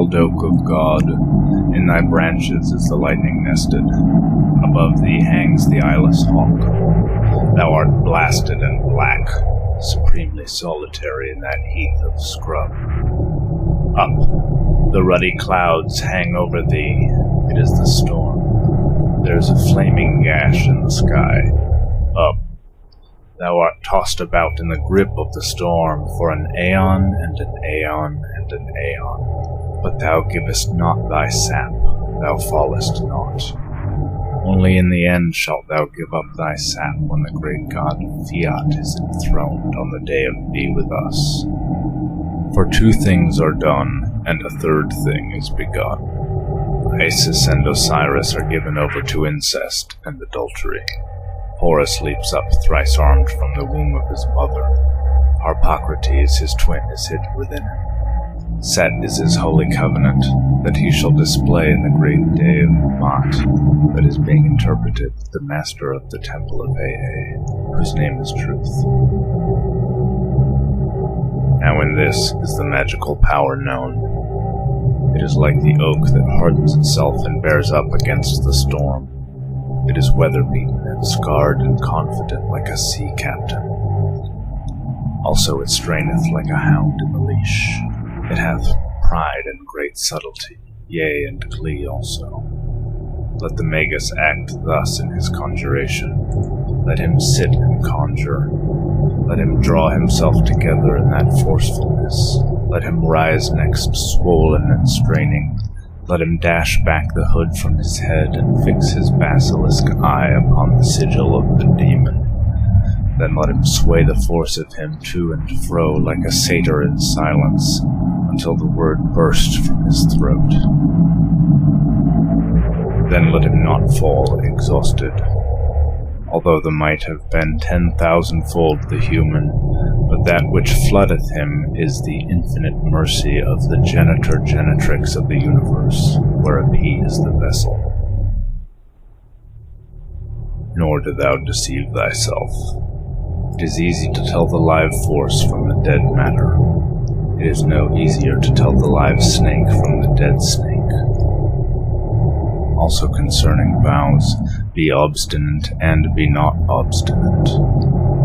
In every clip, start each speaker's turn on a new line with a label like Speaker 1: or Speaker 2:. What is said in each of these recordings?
Speaker 1: gnarled oak of God, in thy branches is the lightning nested. Above thee hangs the eyeless hawk. Thou art blasted and black, supremely solitary in that heath of scrub. Up, the ruddy clouds hang over thee. It is the storm. There is a flaming gash in the sky. Up, thou art tossed about in the grip of the storm for an aeon and an aeon and an aeon. But thou givest not thy sap, thou fallest not. Only in the end shalt thou give up thy sap when the great god Fiat is enthroned on the day of Be With Us. For two things are done, and a third thing is begun. Isis and Osiris are given over to incest and adultery. Horus leaps up thrice-armed from the womb of his mother. Harpocrates, his twin, is hid within him. Set is his holy covenant, that he shall display in the great day of Maat, that is being interpreted, the master of the temple of Aa, whose name is Truth. Now in this is the magical power known. It is like the oak that hardens itself and bears up against the storm. It is weather-beaten and scarred and confident like a sea captain. Also it straineth like a hound in the leash. It hath pride and great subtlety, yea, and glee also. Let the Magus act thus in his conjuration. Let him sit and conjure. Let him draw himself together in that forcefulness. Let him rise next, swollen and straining. Let him dash back the hood from his head and fix his basilisk eye upon the sigil of the demon. Then let him sway the force of him to and fro like a satyr in silence, until the word burst from his throat. Then let him not fall exhausted. Although the might have been 10,000-fold the human, but that which floodeth him is the infinite mercy of the genitor-genitrix of the universe, whereof he is the vessel. Nor do thou deceive thyself. It is easy to tell the live force from the dead matter. It is no easier to tell the live snake from the dead snake. Also concerning vows, be obstinate and be not obstinate.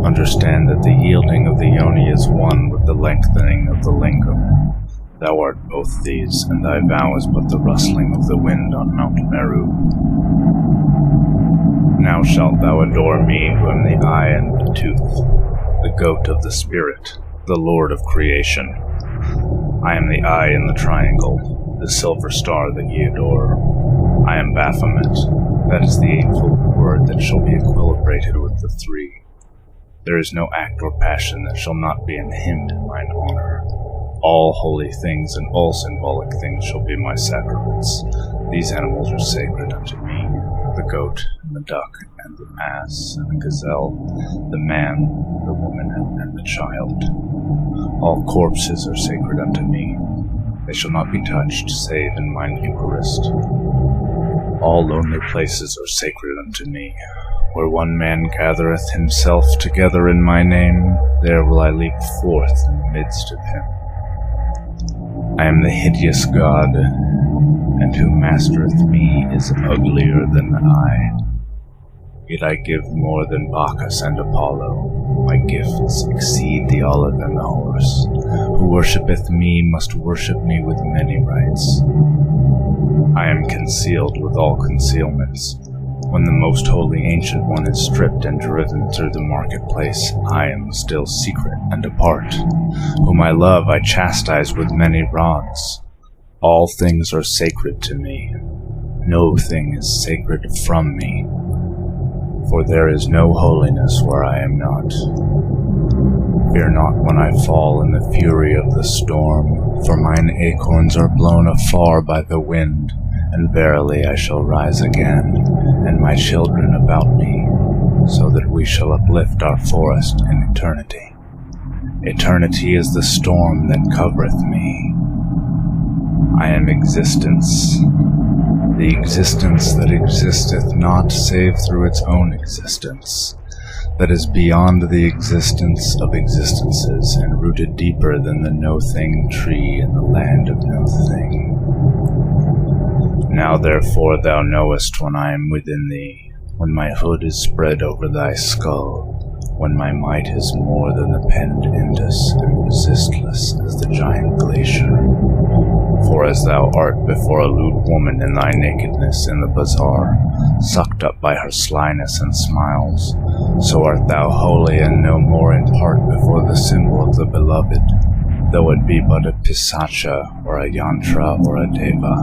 Speaker 1: Understand that the yielding of the yoni is one with the lengthening of the lingam. Thou art both these, and thy vow is but the rustling of the wind on Mount Meru. Now shalt thou adore me, who am the eye and the tooth, the goat of the spirit, the lord of creation. I am the eye in the triangle, the silver star that ye adore. I am Baphomet. That is the eightfold word that shall be equilibrated with the three. There is no act or passion that shall not be an hymn in mine honor. All holy things and all symbolic things shall be my sacraments. These animals are sacred unto me, the goat, and the duck, and the ass, and the gazelle, the man, the woman, and the child. All corpses are sacred unto me. They shall not be touched, save in mine Eucharist. All lonely places are sacred unto me. Where one man gathereth himself together in my name, there will I leap forth in the midst of him. I am the hideous god, and who mastereth me is uglier than I. Yet I give more than Bacchus and Apollo. My gifts exceed the olive and the horse. Who worshippeth me must worship me with many rites. I am concealed with all concealments. When the most holy Ancient One is stripped and driven through the marketplace, I am still secret and apart. Whom I love I chastise with many rods. All things are sacred to me. No thing is sacred from me. For there is no holiness where I am not. Fear not when I fall in the fury of the storm, for mine acorns are blown afar by the wind, and verily I shall rise again, and my children about me, so that we shall uplift our forest in eternity. Eternity is the storm that covereth me. I am existence, the existence that existeth not save through its own existence. that is beyond the existence of existences and rooted deeper than the no-thing tree in the land of no-thing. Now therefore thou knowest when I am within thee, when my hood is spread over thy skull, when my might is more than the penned Indus and resistless as the giant glacier. For as thou art before a lewd woman in thy nakedness in the bazaar, sucked up by her slyness and smiles, so art thou wholly and no more in part before the symbol of the beloved, though it be but a pisacha or a yantra or a deva.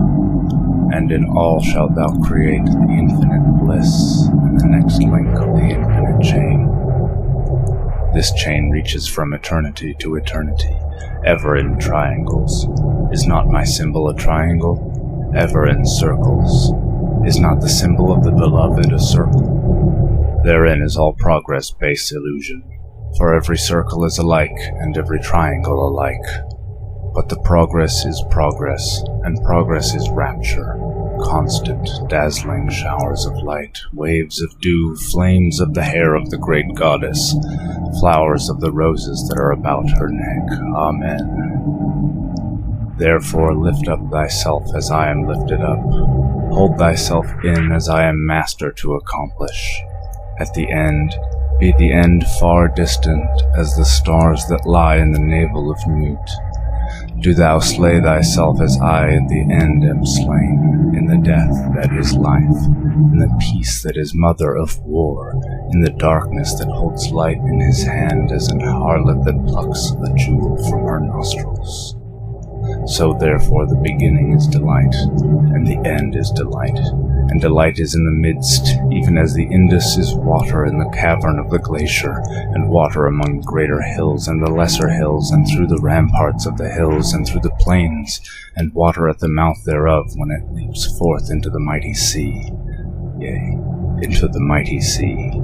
Speaker 1: And in all shalt thou create the infinite bliss and the next link of the infinite chain. This chain reaches from eternity to eternity, ever in triangles. Is not my symbol a triangle? Ever in circles. Is not the symbol of the beloved a circle? Therein is all progress base illusion, for every circle is alike and every triangle alike. But the progress is progress, and progress is rapture, constant, dazzling showers of light, waves of dew, flames of the hair of the great goddess, flowers of the roses that are about her neck. Amen. Therefore lift up thyself as I am lifted up. Hold thyself in as I am master to accomplish. At the end, be the end far distant as the stars that lie in the navel of Mute. Do thou slay thyself as I at the end am slain, in the death that is life, in the peace that is mother of war, in the darkness that holds light in his hand as an harlot that plucks a jewel from her nostrils. So therefore the beginning is delight, and the end is delight, and delight is in the midst, even as the Indus is water in the cavern of the glacier, and water among greater hills and the lesser hills, and through the ramparts of the hills, and through the plains, and water at the mouth thereof when it leaps forth into the mighty sea, yea, into the mighty sea.